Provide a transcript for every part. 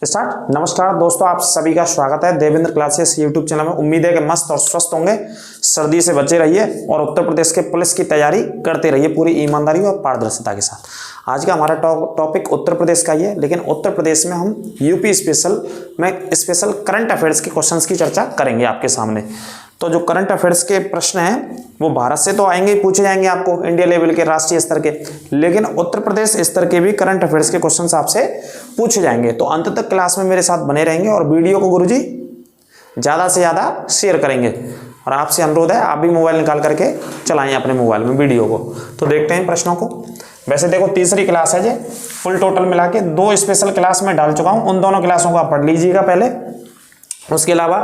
Start. नमस्कार दोस्तों, आप सभी का स्वागत है देवेंद्र क्लासेस यूट्यूब चैनल में। उम्मीद है कि मस्त और स्वस्थ होंगे, सर्दी से बचे रहिए और उत्तर प्रदेश के पुलिस की तैयारी करते रहिए पूरी ईमानदारी और पारदर्शिता के साथ। आज का हमारा टॉपिक उत्तर प्रदेश का ही है, लेकिन उत्तर प्रदेश में हम यूपी स्पेशल करंट अफेयर्स के क्वेश्चंस की चर्चा करेंगे आपके सामने। तो जो करंट अफेयर्स के प्रश्न हैं वो भारत से तो आएंगे ही, पूछे जाएंगे आपको इंडिया लेवल के, राष्ट्रीय स्तर के, लेकिन उत्तर प्रदेश स्तर के भी करंट अफेयर्स के क्वेश्चंस आपसे पूछे जाएंगे। तो अंत तक क्लास में मेरे साथ बने रहेंगे और वीडियो को गुरुजी ज़्यादा से ज़्यादा शेयर करेंगे। और आपसे अनुरोध है, आप भी मोबाइल निकाल करके चलाएं अपने मोबाइल में वीडियो को। तो देखते हैं प्रश्नों को। वैसे देखो, तीसरी क्लास है, जो फुल टोटल मिला के 2 स्पेशल क्लास में डाल चुका हूँ, उन दोनों क्लासों को आप पढ़ लीजिएगा पहले। उसके अलावा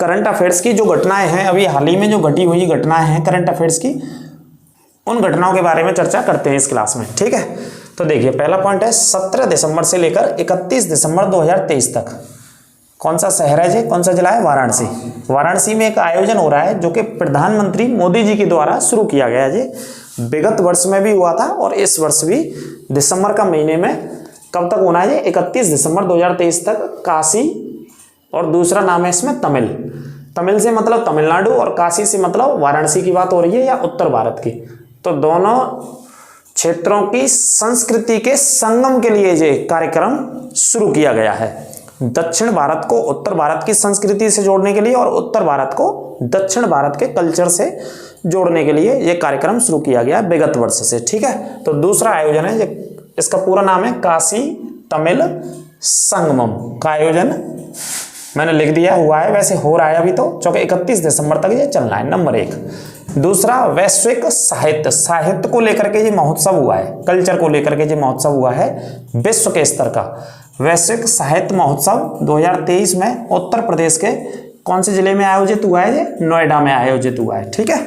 करंट अफेयर्स की जो घटनाएं हैं, अभी हाल ही में जो घटी हुई घटनाएं हैं करंट अफेयर्स की, उन घटनाओं के बारे में चर्चा करते हैं इस क्लास में। ठीक है, तो देखिए पहला पॉइंट है 17 दिसंबर से लेकर 31 दिसंबर 2023 तक कौन सा शहर है जी, कौन सा जिला है? वाराणसी। वाराणसी में एक आयोजन हो रहा है जो कि प्रधानमंत्री मोदी जी के द्वारा शुरू किया गया है जी। विगत वर्ष में भी हुआ था और इस वर्ष भी दिसंबर का महीने में कब तक होना है? 31 दिसंबर 2023 तक। काशी और दूसरा नाम है इसमें तमिल। तमिल से मतलब तमिलनाडु और काशी से मतलब वाराणसी की बात हो रही है, या उत्तर भारत की। तो दोनों क्षेत्रों की संस्कृति के संगम के लिए ये कार्यक्रम शुरू किया गया है। दक्षिण भारत को उत्तर भारत की संस्कृति से जोड़ने के लिए और उत्तर भारत को दक्षिण भारत के कल्चर से जोड़ने के लिए ये कार्यक्रम शुरू किया गया विगत वर्ष से। ठीक है, तो दूसरा आयोजन है, इसका पूरा नाम है काशी तमिल संगमम का आयोजन। मैंने लिख दिया, हुआ है, वैसे हो रहा है अभी तो, क्योंकि 31 दिसंबर तक ये चलना है। नंबर 1। दूसरा, वैश्विक साहित्य को लेकर के ये महोत्सव हुआ है, कल्चर को लेकर के ये महोत्सव हुआ है विश्व के स्तर का। वैश्विक साहित्य महोत्सव 2023 में उत्तर प्रदेश के कौन से जिले में आयोजित हुआ है? ये नोएडा में आयोजित हुआ है। ठीक है,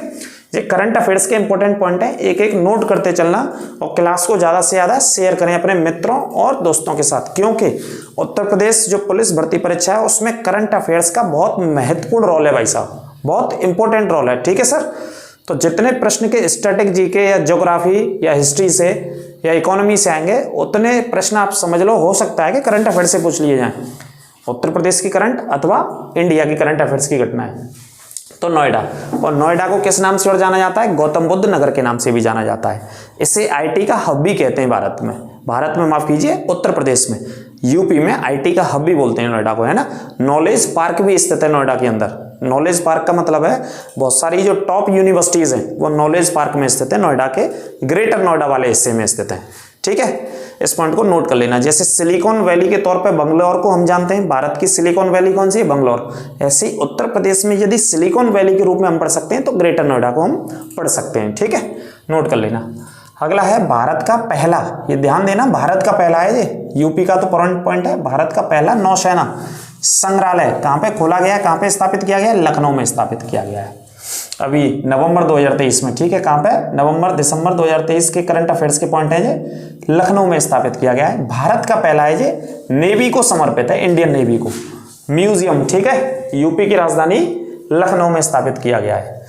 ये करंट अफेयर्स के इंपॉर्टेंट पॉइंट है, एक एक नोट करते चलना और क्लास को ज़्यादा से ज़्यादा शेयर करें अपने मित्रों और दोस्तों के साथ, क्योंकि उत्तर प्रदेश जो पुलिस भर्ती परीक्षा है उसमें करंट अफेयर्स का बहुत महत्वपूर्ण रोल है भाई साहब, बहुत इंपॉर्टेंट रोल है। ठीक है सर, तो जितने प्रश्न के स्टैटिक जीके या ज्योग्राफी या हिस्ट्री से या इकोनॉमी से आएंगे, उतने प्रश्न आप समझ लो हो सकता है कि करंट अफेयर्स से पूछ लिए जाएं, उत्तर प्रदेश की करंट अथवा इंडिया की करंट अफेयर्स की घटना है। तो नोएडा, और नोएडा को किस नाम से और जाना जाता है? गौतम बुद्ध नगर के नाम से भी जाना जाता है। इसे आईटी का हब भी कहते हैं भारत में माफ कीजिए, उत्तर प्रदेश में। यूपी में आईटी का हब भी बोलते हैं नोएडा को, है ना। नॉलेज पार्क भी स्थित है नोएडा के अंदर। नॉलेज पार्क का मतलब है बहुत सारी जो टॉप यूनिवर्सिटीज हैं वो नॉलेज पार्क में स्थित है, नोएडा के ग्रेटर नोएडा वाले हिस्से में स्थित है। ठीक है, इस पॉइंट को नोट कर लेना। जैसे सिलिकॉन वैली के तौर पे बंगलौर को हम जानते हैं, भारत की सिलिकॉन वैली कौन सी है? बंगलौर। ऐसे ही उत्तर प्रदेश में यदि सिलिकॉन वैली के रूप में हम पढ़ सकते हैं तो ग्रेटर नोएडा को हम पढ़ सकते हैं। ठीक है, नोट कर लेना। अगला है भारत का पहला, ये ध्यान देना, भारत का पहला है ये, यूपी का तो पॉइंट है, भारत का पहला नौसेना संग्रहालय कहाँ पे खोला गया है, कहाँ पे स्थापित किया गया है? लखनऊ में स्थापित किया गया है अभी नवंबर 2023 में। ठीक है, कहाँ पे? दिसंबर 2023 के करंट अफेयर्स के पॉइंट है ये, लखनऊ में स्थापित किया गया है। भारत का पहला है ये, नेवी को समर्पित है, इंडियन नेवी को, म्यूजियम। ठीक है, यूपी की राजधानी लखनऊ में स्थापित किया गया है।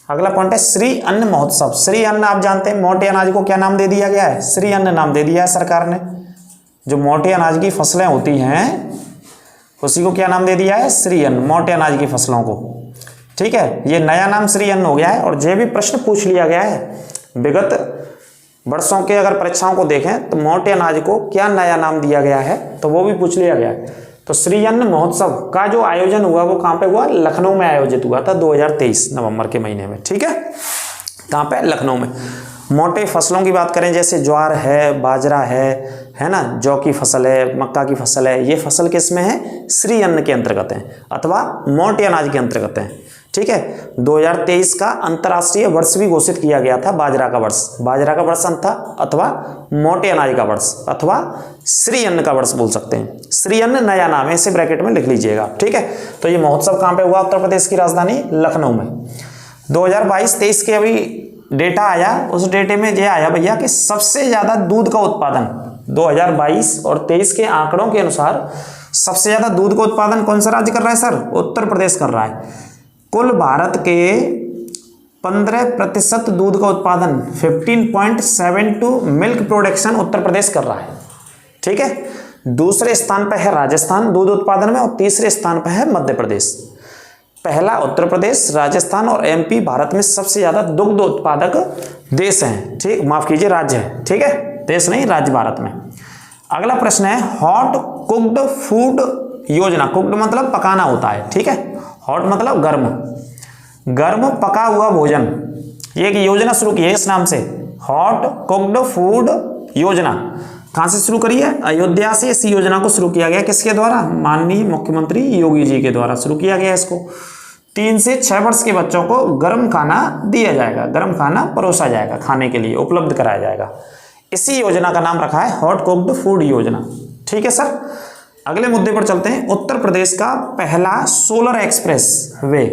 अगला पॉइंट है श्री अन्न महोत्सव। श्री अन्न आप जानते हैं, मोटे अनाज को क्या नाम दे दिया गया है? श्री अन्न नाम दे दिया है सरकार ने। जो मोटे अनाज की फसलें होती हैं उसी को क्या नाम दे दिया है? श्री अन्न, मोटे अनाज की फसलों को। ठीक है, ये नया नाम श्री अन्न हो गया है। और जो भी प्रश्न पूछ लिया गया है विगत वर्षों के, अगर परीक्षाओं को देखें तो मोटे अनाज को क्या नया नाम दिया गया है तो वो भी पूछ लिया गया है। तो श्री अन्न महोत्सव का जो आयोजन हुआ वो कहाँ पे हुआ? लखनऊ में आयोजित हुआ था 2023 नवंबर के महीने में। ठीक है, कहाँ पे? लखनऊ में। मोटे फसलों की बात करें, जैसे ज्वार है, बाजरा है ना, जौ की फसल है, मक्का की फसल है, ये फसल किस में है? श्री अन्न के अंतर्गत है अथवा मोटे अनाज के अंतर्गत है। ठीक है, 2023 का अंतर्राष्ट्रीय वर्ष भी घोषित किया गया था, बाजरा का वर्ष था, अथवा मोटे अनाज का वर्ष, अथवा श्री अन्न का वर्ष बोल सकते हैं। श्री अन्न नया नाम है, इसे ब्रैकेट में लिख लीजिएगा। ठीक है, तो ये महोत्सव कहाँ पे हुआ? उत्तर प्रदेश की राजधानी लखनऊ में। 2022-23 के अभी डेटा आया, उस डेटे में ये आया भैया कि सबसे ज्यादा दूध का उत्पादन 2022 और 23 के आंकड़ों के अनुसार सबसे ज्यादा दूध का उत्पादन कौन सा राज्य कर रहा है सर? उत्तर प्रदेश कर रहा है। कुल भारत के 15% दूध का उत्पादन 15.72 मिल्क प्रोडक्शन उत्तर प्रदेश कर रहा है। ठीक है, दूसरे स्थान पर है राजस्थान दूध उत्पादन में, और तीसरे स्थान पर है मध्य प्रदेश। पहला उत्तर प्रदेश, राजस्थान और एमपी भारत में सबसे ज्यादा दुग्ध उत्पादक देश हैं। ठीक, माफ कीजिए, राज्य है। ठीक है, देश नहीं, राज्य भारत में। अगला प्रश्न है हॉट कुक्ड फूड योजना। कुक्ड मतलब पकाना होता है। ठीक है, हॉट मतलब गर्म, गर्म पका हुआ भोजन। ये एक योजना शुरू की है इस नाम से, हॉट कुक्ड फूड योजना। कहां से शुरू करी है? अयोध्या से इस योजना को शुरू किया गया। किसके द्वारा? माननीय मुख्यमंत्री योगी जी के द्वारा शुरू किया गया। इसको 3 से 6 वर्ष के बच्चों को गर्म खाना दिया जाएगा, गर्म खाना परोसा जाएगा, खाने के लिए उपलब्ध कराया जाएगा। इसी योजना का नाम रखा है हॉट कुक्ड फूड योजना। ठीक है सर, अगले मुद्दे पर चलते हैं। उत्तर प्रदेश का पहला सोलर एक्सप्रेस वे,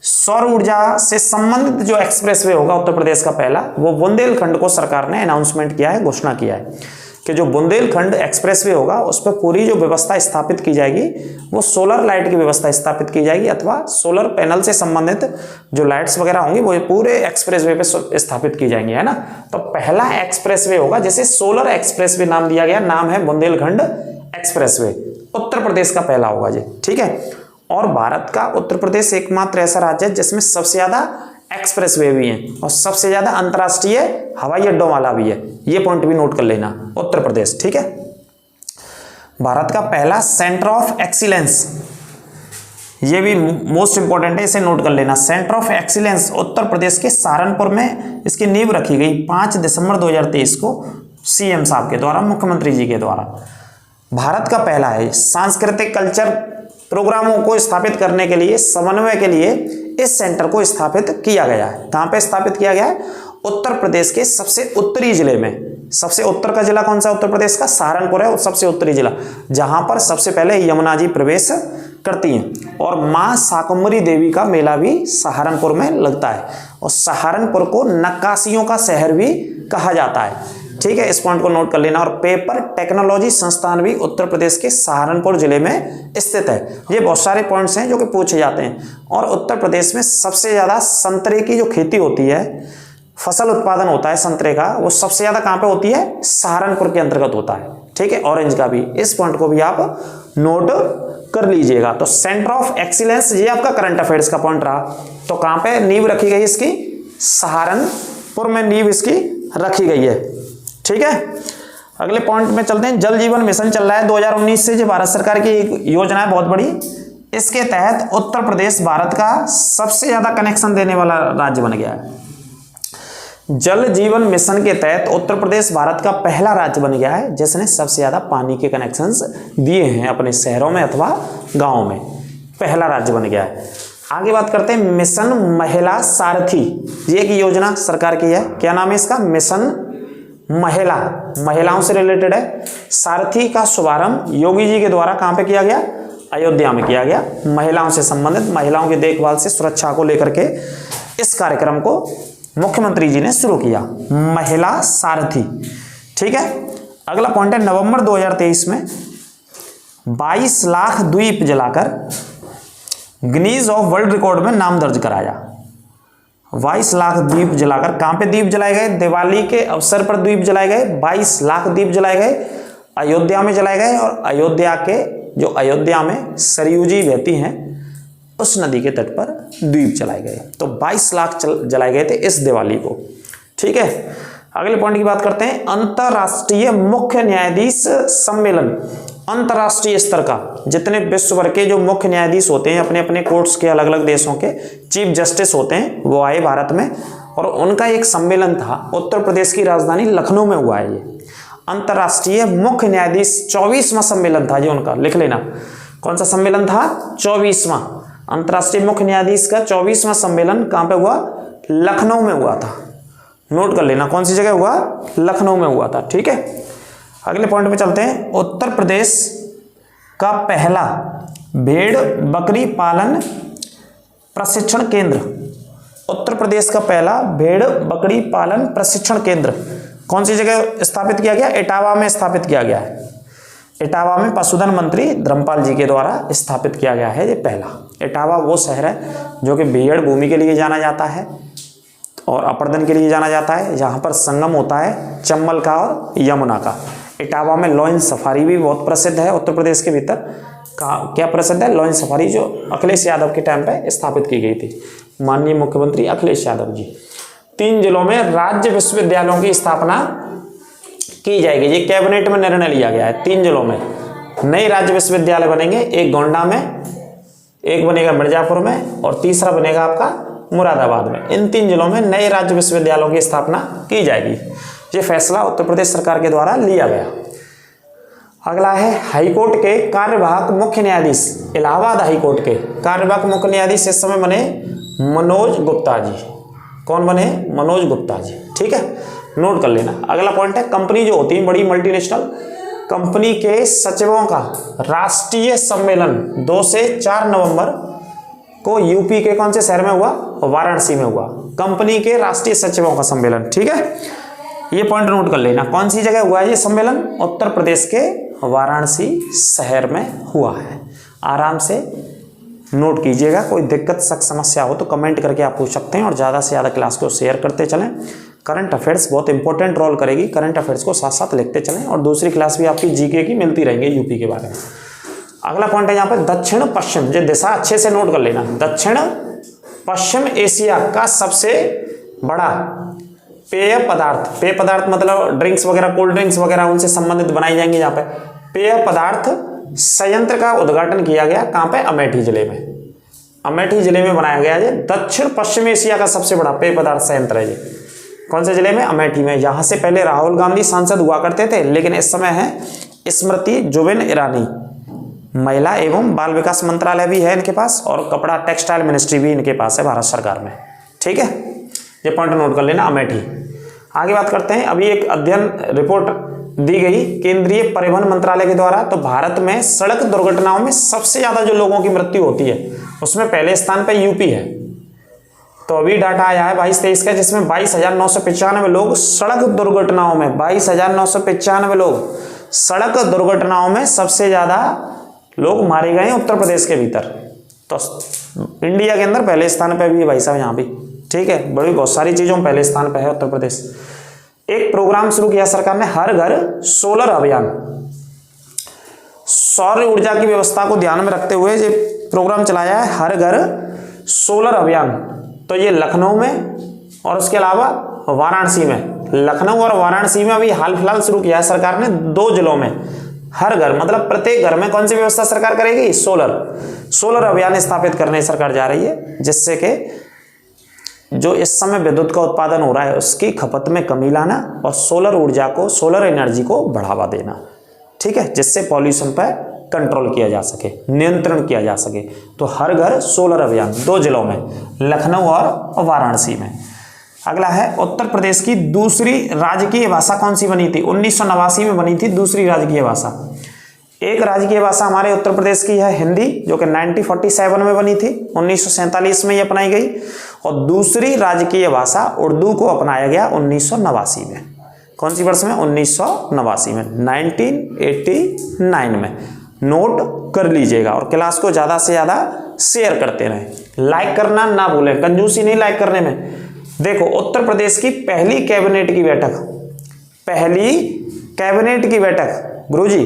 सौर ऊर्जा से संबंधित जो एक्सप्रेस वे होगा उत्तर प्रदेश का पहला, वो बुंदेलखंड को सरकार ने अनाउंसमेंट किया है, घोषणा किया है कि जो बुंदेलखंड एक्सप्रेस वे होगा उस पर पूरी जो व्यवस्था स्थापित की जाएगी वो सोलर लाइट की व्यवस्था स्थापित की जाएगी, अथवा सोलर पैनल से संबंधित जो लाइट्स वगैरह होंगी वो पूरे एक्सप्रेस वे पे स्थापित की जाएंगी, है ना। तो पहला एक्सप्रेस वे होगा जिसे सोलर एक्सप्रेस वे नाम दिया गया, नाम है बुंदेलखंड एक्सप्रेस वे, उत्तर प्रदेश का पहला होगा जी। ठीक है, और भारत का उत्तर प्रदेश एकमात्र ऐसा राज्य है जिसमें सबसे ज्यादा एक्सप्रेस वे भी हैं और सबसे ज्यादा अंतर्राष्ट्रीय हवाई अड्डों वाला भी है। ये पॉइंट भी नोट कर लेना, उत्तर प्रदेश। ठीक है, भारत का पहला सेंटर ऑफ एक्सीलेंस, ये भी मोस्ट इंपॉर्टेंट है, इसे नोट कर लेना। Centre of excellence Uttar Pradesh के सहारनपुर में इसकी नींव रखी गई 5 दिसंबर 2023 को सीएम साहब के द्वारा, मुख्यमंत्री जी के द्वारा। भारत का पहला है सांस्कृतिक कल्चर प्रोग्रामों को स्थापित करने के लिए, समन्वय के लिए इस सेंटर को स्थापित किया गया है। कहां पे स्थापित किया गया है? उत्तर प्रदेश के सबसे उत्तरी जिले में। सबसे उत्तर का जिला कौन सा उत्तर प्रदेश का? सहारनपुर है, और सबसे उत्तरी जिला जहां पर सबसे पहले यमुना जी प्रवेश करती हैं। और मां शाकंभरी देवी का मेला भी सहारनपुर में लगता है, और सहारनपुर को नक्काशियों का शहर भी कहा जाता है। ठीक है, इस पॉइंट को नोट कर लेना। और पेपर टेक्नोलॉजी संस्थान भी उत्तर प्रदेश के सहारनपुर जिले में स्थित है। ये बहुत सारे पॉइंट्स हैं जो कि पूछे जाते हैं। और उत्तर प्रदेश में सबसे ज्यादा संतरे की जो खेती होती है, फसल उत्पादन होता है संतरे का, वो सबसे ज्यादा कहां पे होती है? सहारनपुर के अंतर्गत होता है। ठीक है, ऑरेंज का भी, इस पॉइंट को भी आप नोट कर लीजिएगा। तो सेंटर ऑफ एक्सीलेंस ये आपका करंट अफेयर्स का पॉइंट रहा। तो कहां पे नींव रखी गई इसकी? सहारनपुर में नींव इसकी रखी गई है। ठीक है, अगले पॉइंट में चलते हैं। जल जीवन मिशन चल रहा है 2019 से, जो भारत सरकार की एक योजना है बहुत बड़ी। इसके तहत उत्तर प्रदेश भारत का सबसे ज्यादा कनेक्शन देने वाला राज्य बन गया है। जल जीवन मिशन के तहत उत्तर प्रदेश भारत का पहला राज्य बन गया है जिसने सबसे ज्यादा पानी के कनेक्शंस दिए हैं अपने शहरों में अथवा गांवों में, पहला राज्य बन गया है। आगे बात करते हैं मिशन महिला सारथी। ये एक योजना सरकार की है, क्या नाम है इसका? मिशन महिला, महिलाओं से रिलेटेड है। सारथी का शुभारंभ योगी जी के द्वारा कहां पे किया गया? अयोध्या में किया गया। महिलाओं से संबंधित, महिलाओं की देखभाल से सुरक्षा को लेकर के इस कार्यक्रम को मुख्यमंत्री जी ने शुरू किया, महिला सारथी। ठीक है, अगला पॉइंट है नवंबर 2023 में 22 लाख द्वीप जलाकर गिनीज ऑफ वर्ल्ड रिकॉर्ड में नाम दर्ज कराया। 22 लाख दीप जलाकर, कहां पे दीप जलाए गए? दिवाली के अवसर पर दीप जलाए गए। 22 लाख दीप जलाए गए, अयोध्या में जलाए गए। और अयोध्या के जो अयोध्या में सरयू जी बहती हैं उस नदी के तट पर द्वीप जलाए गए। तो 22 लाख जलाए गए थे इस दिवाली को। ठीक है, अगले पॉइंट की बात करते हैं। अंतरराष्ट्रीय मुख्य न्यायाधीश सम्मेलन, अंतरराष्ट्रीय स्तर का जितने विश्व भर के जो मुख्य न्यायाधीश होते हैं अपने अपने कोर्ट्स के, अलग अलग देशों के चीफ जस्टिस होते हैं, वो आए भारत में और उनका एक सम्मेलन था। उत्तर प्रदेश की राजधानी लखनऊ में हुआ है ये अंतरराष्ट्रीय मुख्य न्यायाधीश 24वां सम्मेलन था। जो उनका लिख लेना, कौन सा सम्मेलन था? 24वां अंतरराष्ट्रीय मुख्य न्यायाधीश का 24वां सम्मेलन कहां पे हुआ? लखनऊ में हुआ था। नोट कर लेना कौन सी जगह हुआ? लखनऊ में हुआ था। ठीक है, अगले पॉइंट में चलते हैं। उत्तर प्रदेश का पहला भेड़ बकरी पालन प्रशिक्षण केंद्र, उत्तर प्रदेश का पहला भेड़ बकरी पालन प्रशिक्षण केंद्र कौन सी जगह स्थापित किया गया? इटावा में स्थापित किया गया है। इटावा में पशुधन मंत्री धर्मपाल जी के द्वारा स्थापित किया गया है ये पहला। इटावा वो शहर है जो कि भेड़ भूमि के लिए जाना जाता है और अपर्दन के लिए जाना जाता है, जहां पर संगम होता है चंबल का और यमुना का। इटावा में लॉयन सफारी भी बहुत प्रसिद्ध है उत्तर प्रदेश के भीतर। क्या प्रसिद्ध है? लॉयन सफारी, जो अखिलेश यादव के टाइम पे स्थापित की गई थी, माननीय मुख्यमंत्री अखिलेश यादव जी। 3 जिलों में राज्य विश्वविद्यालयों की स्थापना की जाएगी, ये कैबिनेट में निर्णय लिया गया है। 3 जिलों में नए राज्य विश्वविद्यालय बनेंगे, एक गोंडा में, एक बनेगा मिर्जापुर में और तीसरा बनेगा आपका मुरादाबाद में। इन 3 जिलों में नए राज्य विश्वविद्यालयों की स्थापना की जाएगी। ये फैसला उत्तर प्रदेश सरकार के द्वारा लिया गया। अगला है हाईकोर्ट के कार्यवाहक मुख्य न्यायाधीश, इलाहाबाद हाईकोर्ट के कार्यवाहक मुख्य न्यायाधीश इस समय बने मनोज गुप्ता जी। कौन बने? मनोज गुप्ता जी। ठीक है, नोट कर लेना। अगला पॉइंट है कंपनी जो होती है बड़ी मल्टीनेशनल कंपनी के सचिवों का राष्ट्रीय सम्मेलन 2 से 4 नवंबर को यूपी के कौन से शहर में हुआ? वाराणसी में हुआ। कंपनी के राष्ट्रीय सचिवों का सम्मेलन। ठीक है, ये पॉइंट नोट कर लेना। कौन सी जगह हुआ है ये सम्मेलन? उत्तर प्रदेश के वाराणसी शहर में हुआ है। आराम से नोट कीजिएगा। कोई दिक्कत शक समस्या हो तो कमेंट करके आप पूछ सकते हैं और ज़्यादा से ज़्यादा क्लास को शेयर करते चलें। करंट अफेयर्स बहुत इंपॉर्टेंट रोल करेगी, करंट अफेयर्स को साथ साथ लिखते चलें और दूसरी क्लास भी आपकी जीके की मिलती रहेंगे यूपी के बारे में। अगला पॉइंट है यहाँ पे दक्षिण पश्चिम, जो दिशा अच्छे से नोट कर लेना। दक्षिण पश्चिम एशिया का सबसे बड़ा पेय पदार्थ मतलब ड्रिंक्स वगैरह, कोल्ड ड्रिंक्स वगैरह उनसे संबंधित बनाई जाएंगी। यहाँ पे पेय पदार्थ संयंत्र का उद्घाटन किया गया। कहाँ पे? अमेठी जिले में। अमेठी जिले में बनाया गया है। दक्षिण पश्चिम एशिया का सबसे बड़ा पेय पदार्थ संयंत्र है ये। कौन से जिले में? अमेठी में। यहाँ से पहले राहुल गांधी सांसद हुआ करते थे, लेकिन इस समय है स्मृति जुबिन ईरानी, महिला एवं बाल विकास मंत्रालय भी है इनके पास और कपड़ा टेक्सटाइल मिनिस्ट्री भी इनके पास है भारत सरकार में। ठीक है, ये पॉइंट नोट कर लेना, अमेठी। आगे बात करते हैं। अभी एक अध्ययन रिपोर्ट दी गई केंद्रीय परिवहन मंत्रालय के द्वारा, तो भारत में सड़क दुर्घटनाओं में सबसे ज्यादा जो लोगों की मृत्यु होती है उसमें पहले स्थान पर यूपी है। तो अभी डाटा आया है 22-23 का, जिसमें 22,995 लोग सड़क दुर्घटनाओं में, 22,995 लोग सड़क दुर्घटनाओं में सबसे ज्यादा लोग मारे गए हैं उत्तर प्रदेश के भीतर। तो इंडिया के अंदर पहले स्थान पे भी है भाई साहब यहाँ भी। ठीक है, बड़ी बहुत सारी चीजों में पहले स्थान पे है उत्तर प्रदेश। एक प्रोग्राम शुरू किया सरकार ने, हर घर सोलर अभियान। सौर ऊर्जा की व्यवस्था को ध्यान में रखते हुए ये प्रोग्राम चलाया है, हर घर सोलर अभियान। तो ये लखनऊ में और उसके अलावा वाराणसी में, लखनऊ और वाराणसी में अभी हाल फिलहाल शुरू किया है सरकार ने 2 जिलों में। हर घर मतलब प्रत्येक घर में कौन सी व्यवस्था सरकार करेगी? सोलर अभियान स्थापित करने सरकार जा रही है, जिससे कि जो इस समय विद्युत का उत्पादन हो रहा है उसकी खपत में कमी लाना और सोलर ऊर्जा को, सोलर एनर्जी को बढ़ावा देना। ठीक है, जिससे पॉल्यूशन पर कंट्रोल किया जा सके, नियंत्रण किया जा सके। तो हर घर सोलर अभियान 2 जिलों में, लखनऊ और वाराणसी में। अगला है उत्तर प्रदेश की दूसरी राजकीय भाषा कौन सी बनी थी? 1989 में बनी थी दूसरी राजकीय भाषा। एक राजकीय भाषा हमारे उत्तर प्रदेश की है हिंदी, जो कि 1947 में बनी थी, 1947 में ये अपनाई गई। और दूसरी राजकीय भाषा उर्दू को अपनाया गया 1989 में। कौन सी वर्ष में? 1989 में, 1989 में। नोट कर लीजिएगा और क्लास को ज़्यादा से ज़्यादा शेयर करते रहें। लाइक करना ना भूलें, कंजूसी नहीं लाइक करने में। देखो, उत्तर प्रदेश की पहली कैबिनेट की बैठक गुरुजी,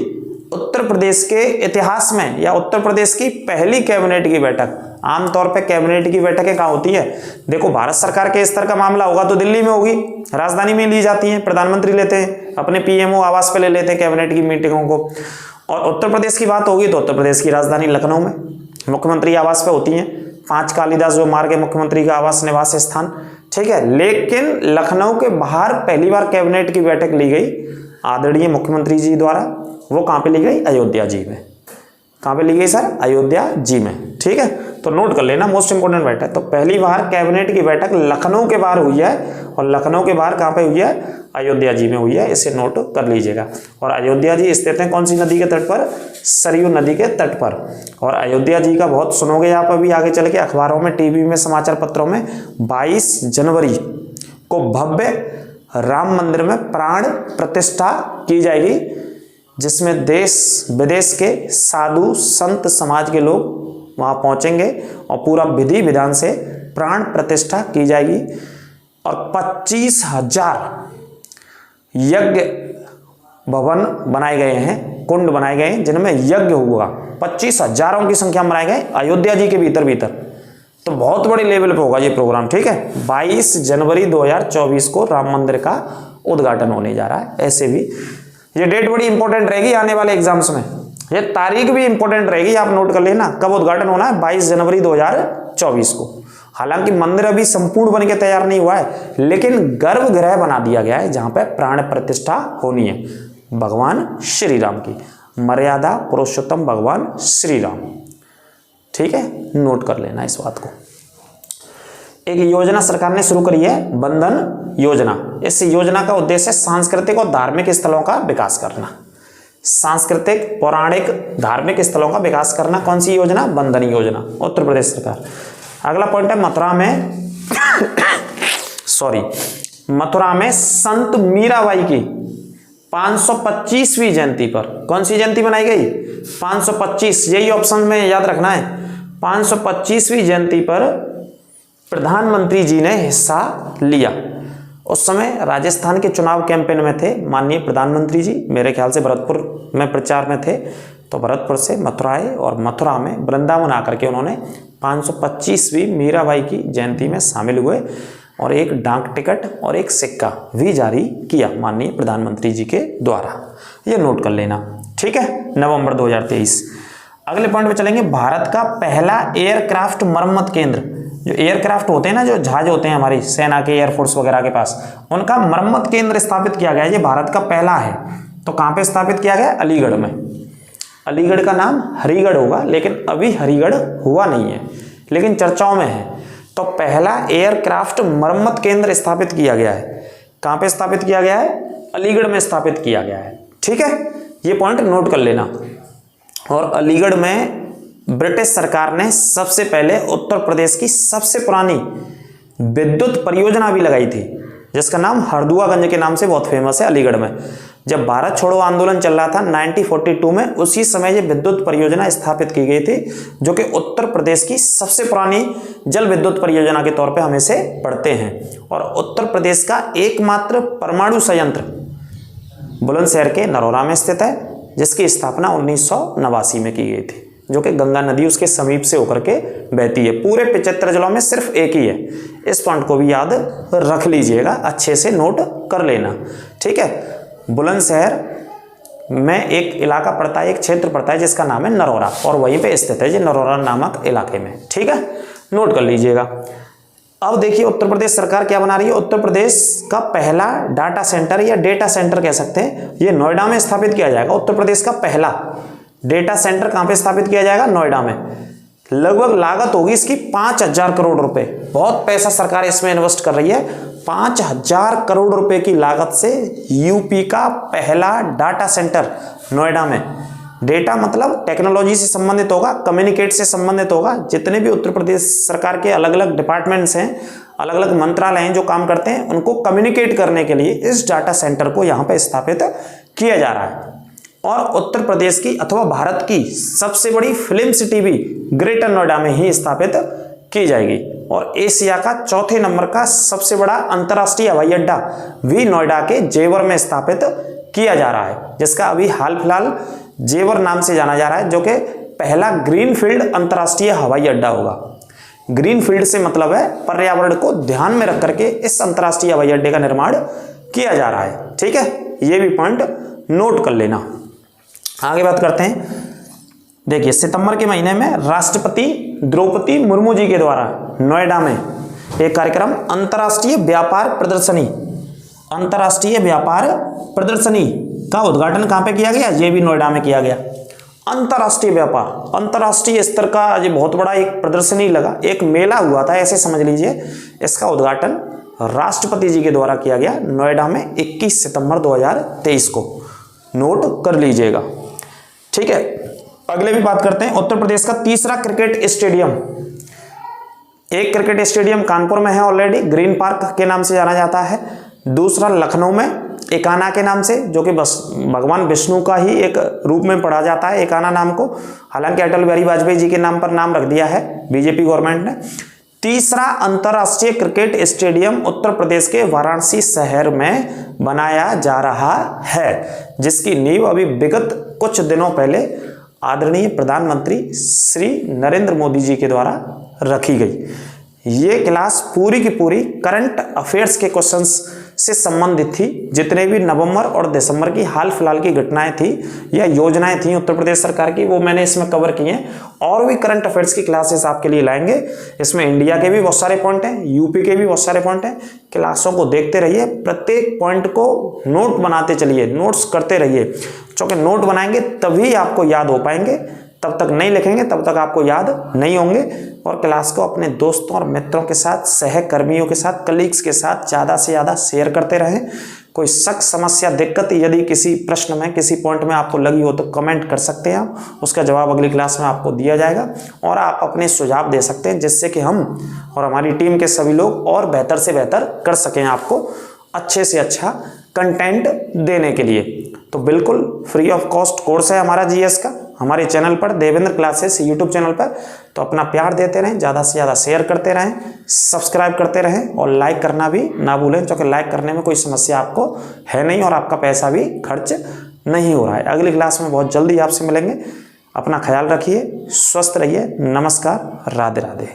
उत्तर प्रदेश के इतिहास में या उत्तर प्रदेश की पहली कैबिनेट की बैठक। आमतौर पे कैबिनेट की बैठकें कहाँ होती है? देखो, भारत सरकार के स्तर का मामला होगा तो दिल्ली में होगी, राजधानी में ली जाती है, प्रधानमंत्री लेते हैं, अपने पीएमओ आवास पे ले लेते हैं कैबिनेट की मीटिंगों को। और उत्तर प्रदेश की बात होगी तो उत्तर प्रदेश की राजधानी लखनऊ में मुख्यमंत्री आवास पे होती हैं। 5 कालिदास जो मार्ग है मुख्यमंत्री का आवास निवास स्थान। ठीक है, लेकिन लखनऊ के बाहर पहली बार कैबिनेट की बैठक ली गई आदरणीय मुख्यमंत्री जी द्वारा। वो कहाँ पे ली गई? अयोध्या जी में। कहाँ पे ली गई सर? अयोध्या जी में। ठीक है, तो नोट कर लेना, मोस्ट इंपोर्टेंट बैठक। तो पहली बार कैबिनेट की बैठक लखनऊ के बाहर हुई है और लखनऊ के बाहर कहाँ पे हुई है? अयोध्या जी में हुई है। इसे नोट कर लीजिएगा। और अयोध्या जी स्थित है कौन सी नदी के तट पर? सरयू नदी के तट पर। और अयोध्या जी का बहुत सुनोगे आप अभी आगे चल के अखबारों में, टीवी में, समाचार पत्रों में। 22 जनवरी को भव्य राम मंदिर में प्राण प्रतिष्ठा की जाएगी, जिसमें देश विदेश के साधु संत समाज के लोग वहाँ पहुँचेंगे और पूरा विधि विधान से प्राण प्रतिष्ठा की जाएगी। और 25,000 यज्ञ भवन बनाए गए हैं, कुंड बनाए गए हैं जिनमें यज्ञ हुआ, 25,000 की संख्या में बनाए गए अयोध्या जी के भीतर। तो बहुत बड़े लेवल पे होगा ये प्रोग्राम, ठीक है। 22 जनवरी 2024 को राम मंदिर का उद्घाटन होने जा रहा है। ऐसे भी ये डेट बड़ी इंपॉर्टेंट रहेगी आने वाले एग्जाम्स में, ये तारीख भी इंपॉर्टेंट रहेगी, आप नोट कर लेना। कब उद्घाटन होना है? 22 जनवरी 2024 को। हालांकि मंदिर अभी संपूर्ण बन के तैयार नहीं हुआ है, लेकिन गर्भगृह बना दिया गया है जहां पर प्राण प्रतिष्ठा होनी है भगवान श्री राम की, मर्यादा पुरुषोत्तम भगवान श्री राम, ठीक है। नोट कर लेना इस बात को। एक योजना सरकार ने शुरू करी है, बंधन योजना। इस योजना का उद्देश्य सांस्कृतिक और धार्मिक स्थलों का विकास करना, सांस्कृतिक पौराणिक धार्मिक स्थलों का विकास करना। कौन सी योजना? बंधन योजना, उत्तर प्रदेश सरकार। अगला पॉइंट है मथुरा में मथुरा में संत मीराबाई की 525वीं जयंती पर, कौन सी जयंती मनाई गई? 525, यही ऑप्शन में याद रखना है। 525वीं जयंती पर प्रधानमंत्री जी ने हिस्सा लिया। उस समय राजस्थान के चुनाव कैंपेन में थे माननीय प्रधानमंत्री जी, मेरे ख्याल से भरतपुर में प्रचार में थे, तो भरतपुर से मथुरा आए और मथुरा में वृंदावन आकर के उन्होंने 525वीं मीराबाई की जयंती में शामिल हुए और एक डाक टिकट और एक सिक्का भी जारी किया माननीय प्रधानमंत्री जी के द्वारा। ये नोट कर लेना, ठीक है। नवंबर 2023। अगले पॉइंट पे चलेंगे। भारत का पहला एयरक्राफ्ट मरम्मत केंद्र, जो एयरक्राफ्ट होते हैं ना, जो जहाज होते हैं हमारी सेना के, एयरफोर्स वगैरह के पास, उनका मरम्मत केंद्र स्थापित किया गया है। ये भारत का पहला है। तो कहाँ पे स्थापित किया गया? अलीगढ़ में। अलीगढ़ का नाम हरिगढ़ होगा, लेकिन अभी हरिगढ़ हुआ नहीं है, लेकिन चर्चाओं में है। तो पहला एयरक्राफ्ट मरम्मत केंद्र स्थापित किया गया है। कहाँ पे स्थापित किया गया है? अलीगढ़ में स्थापित किया गया है, ठीक है। ये पॉइंट नोट कर लेना। और अलीगढ़ में ब्रिटिश सरकार ने सबसे पहले उत्तर प्रदेश की सबसे पुरानी विद्युत परियोजना भी लगाई थी, जिसका नाम हरदुआगंज के नाम से बहुत फेमस है अलीगढ़ में। जब भारत छोड़ो आंदोलन चल रहा था 1942 में, उसी समय ये विद्युत परियोजना स्थापित की गई थी, जो कि उत्तर प्रदेश की सबसे पुरानी जल विद्युत परियोजना के तौर पे हम इसे पढ़ते हैं। और उत्तर प्रदेश का एकमात्र परमाणु संयंत्र बुलंदशहर के नरोरा में स्थित है, जिसकी स्थापना 1989 में की गई थी, जो कि गंगा नदी उसके समीप से होकर के बहती है। पूरे 75 जिलों में सिर्फ एक ही है। इस पॉइंट को भी याद रख लीजिएगा, अच्छे से नोट कर लेना, ठीक है। बुलंदशहर में एक इलाका पड़ता है, एक क्षेत्र पड़ता है जिसका नाम है नरोरा, और वहीं पे स्थित है जी, नरोरा नामक इलाके में, ठीक है। नोट कर लीजिएगा। अब देखिए उत्तर प्रदेश सरकार क्या बना रही है। उत्तर प्रदेश का पहला डाटा सेंटर या डेटा सेंटर कह सकते हैं, ये नोएडा में स्थापित किया जाएगा। उत्तर प्रदेश का पहला डेटा सेंटर कहां पे स्थापित किया जाएगा? नोएडा में। लगभग लागत होगी इसकी 5,000 करोड़ रुपए। बहुत पैसा सरकार इसमें इन्वेस्ट कर रही है। 5,000 करोड़ रुपए की लागत से यूपी का पहला डाटा सेंटर नोएडा में। डेटा मतलब टेक्नोलॉजी से संबंधित होगा, कम्युनिकेट से संबंधित होगा। जितने भी उत्तर प्रदेश सरकार के अलग अलग डिपार्टमेंट्स हैं, अलग अलग मंत्रालय हैं जो काम करते हैं, उनको कम्युनिकेट करने के लिए इस डाटा सेंटर को यहाँ पे स्थापित किया जा रहा है। और उत्तर प्रदेश की अथवा भारत की सबसे बड़ी फिल्म सिटी भी ग्रेटर नोएडा में ही स्थापित की जाएगी। और एशिया का चौथे नंबर का सबसे बड़ा अंतर्राष्ट्रीय हवाई अड्डा भी नोएडा के जेवर में स्थापित किया जा रहा है, जिसका अभी हाल फिलहाल जेवर नाम से जाना जा रहा है, जो कि पहला ग्रीनफील्ड अंतर्राष्ट्रीय हवाई अड्डा होगा। ग्रीनफील्ड से मतलब है पर्यावरण को ध्यान में रख करके इस अंतर्राष्ट्रीय हवाई अड्डे का निर्माण किया जा रहा है, ठीक है। ये भी पॉइंट नोट कर लेना। आगे बात करते हैं। देखिए सितंबर के महीने में राष्ट्रपति द्रौपदी मुर्मू जी के द्वारा नोएडा में एक कार्यक्रम अंतर्राष्ट्रीय व्यापार प्रदर्शनी का उद्घाटन कहां पे किया गया? ये भी नोएडा में किया गया। अंतर्राष्ट्रीय व्यापार, अंतर्राष्ट्रीय स्तर का ये बहुत बड़ा एक प्रदर्शनी लगा, एक मेला हुआ था, ऐसे समझ लीजिए। इसका उद्घाटन राष्ट्रपति जी के द्वारा किया गया नोएडा में 21 सितंबर 2023 को। नोट कर लीजिएगा, ठीक है। अगले भी बात करते हैं। उत्तर प्रदेश का तीसरा क्रिकेट स्टेडियम, एक क्रिकेट स्टेडियम कानपुर में है ऑलरेडी, ग्रीन पार्क के नाम से जाना जाता है। दूसरा लखनऊ में एकाना के नाम से, जो कि बस भगवान विष्णु का ही एक रूप में पढ़ा जाता है एकाना नाम को। हालांकि अटल बिहारी वाजपेयी जी के नाम पर नाम रख दिया है बीजेपी गवर्नमेंट ने। तीसरा अंतर्राष्ट्रीय क्रिकेट स्टेडियम उत्तर प्रदेश के वाराणसी शहर में बनाया जा रहा है, जिसकी नींव अभी विगत कुछ दिनों पहले आदरणीय प्रधानमंत्री श्री नरेंद्र मोदी जी के द्वारा रखी गई। ये क्लास पूरी की पूरी करंट अफेयर्स के क्वेश्चंस से संबंधित थी। जितने भी नवंबर और दिसंबर की हाल फिलहाल की घटनाएं थी या योजनाएं थी उत्तर प्रदेश सरकार की, वो मैंने इसमें कवर की हैं। और भी करंट अफेयर्स की क्लासेस आपके लिए लाएंगे। इसमें इंडिया के भी बहुत सारे पॉइंट हैं, यूपी के भी बहुत सारे पॉइंट हैं। क्लासों को देखते रहिए, प्रत्येक पॉइंट को नोट बनाते चलिए, नोट्स करते रहिए, क्योंकि नोट बनाएंगे तभी आपको याद हो पाएंगे। तब तक नहीं लिखेंगे तब तक आपको याद नहीं होंगे। और क्लास को अपने दोस्तों और मित्रों के साथ, सहकर्मियों के साथ, कलीग्स के साथ ज़्यादा से ज़्यादा शेयर करते रहें। कोई शक, समस्या, दिक्कत यदि किसी प्रश्न में, किसी पॉइंट में आपको लगी हो तो कमेंट कर सकते हैं आप, उसका जवाब अगली क्लास में आपको दिया जाएगा। और आप अपने सुझाव दे सकते हैं, जिससे कि हम और हमारी टीम के सभी लोग और बेहतर से बेहतर कर सकें, आपको अच्छे से अच्छा कंटेंट देने के लिए। तो बिल्कुल फ्री ऑफ कॉस्ट कोर्स है हमारा जीएस का, हमारे चैनल पर, देवेंद्र क्लासेस यूट्यूब चैनल पर। तो अपना प्यार देते रहें, ज़्यादा से ज़्यादा शेयर करते रहें, सब्सक्राइब करते रहें और लाइक करना भी ना भूलें, क्योंकि लाइक करने में कोई समस्या आपको है नहीं और आपका पैसा भी खर्च नहीं हो रहा है। अगली क्लास में बहुत जल्दी आपसे मिलेंगे। अपना ख्याल रखिए, स्वस्थ रहिए। नमस्कार, राधे राधे।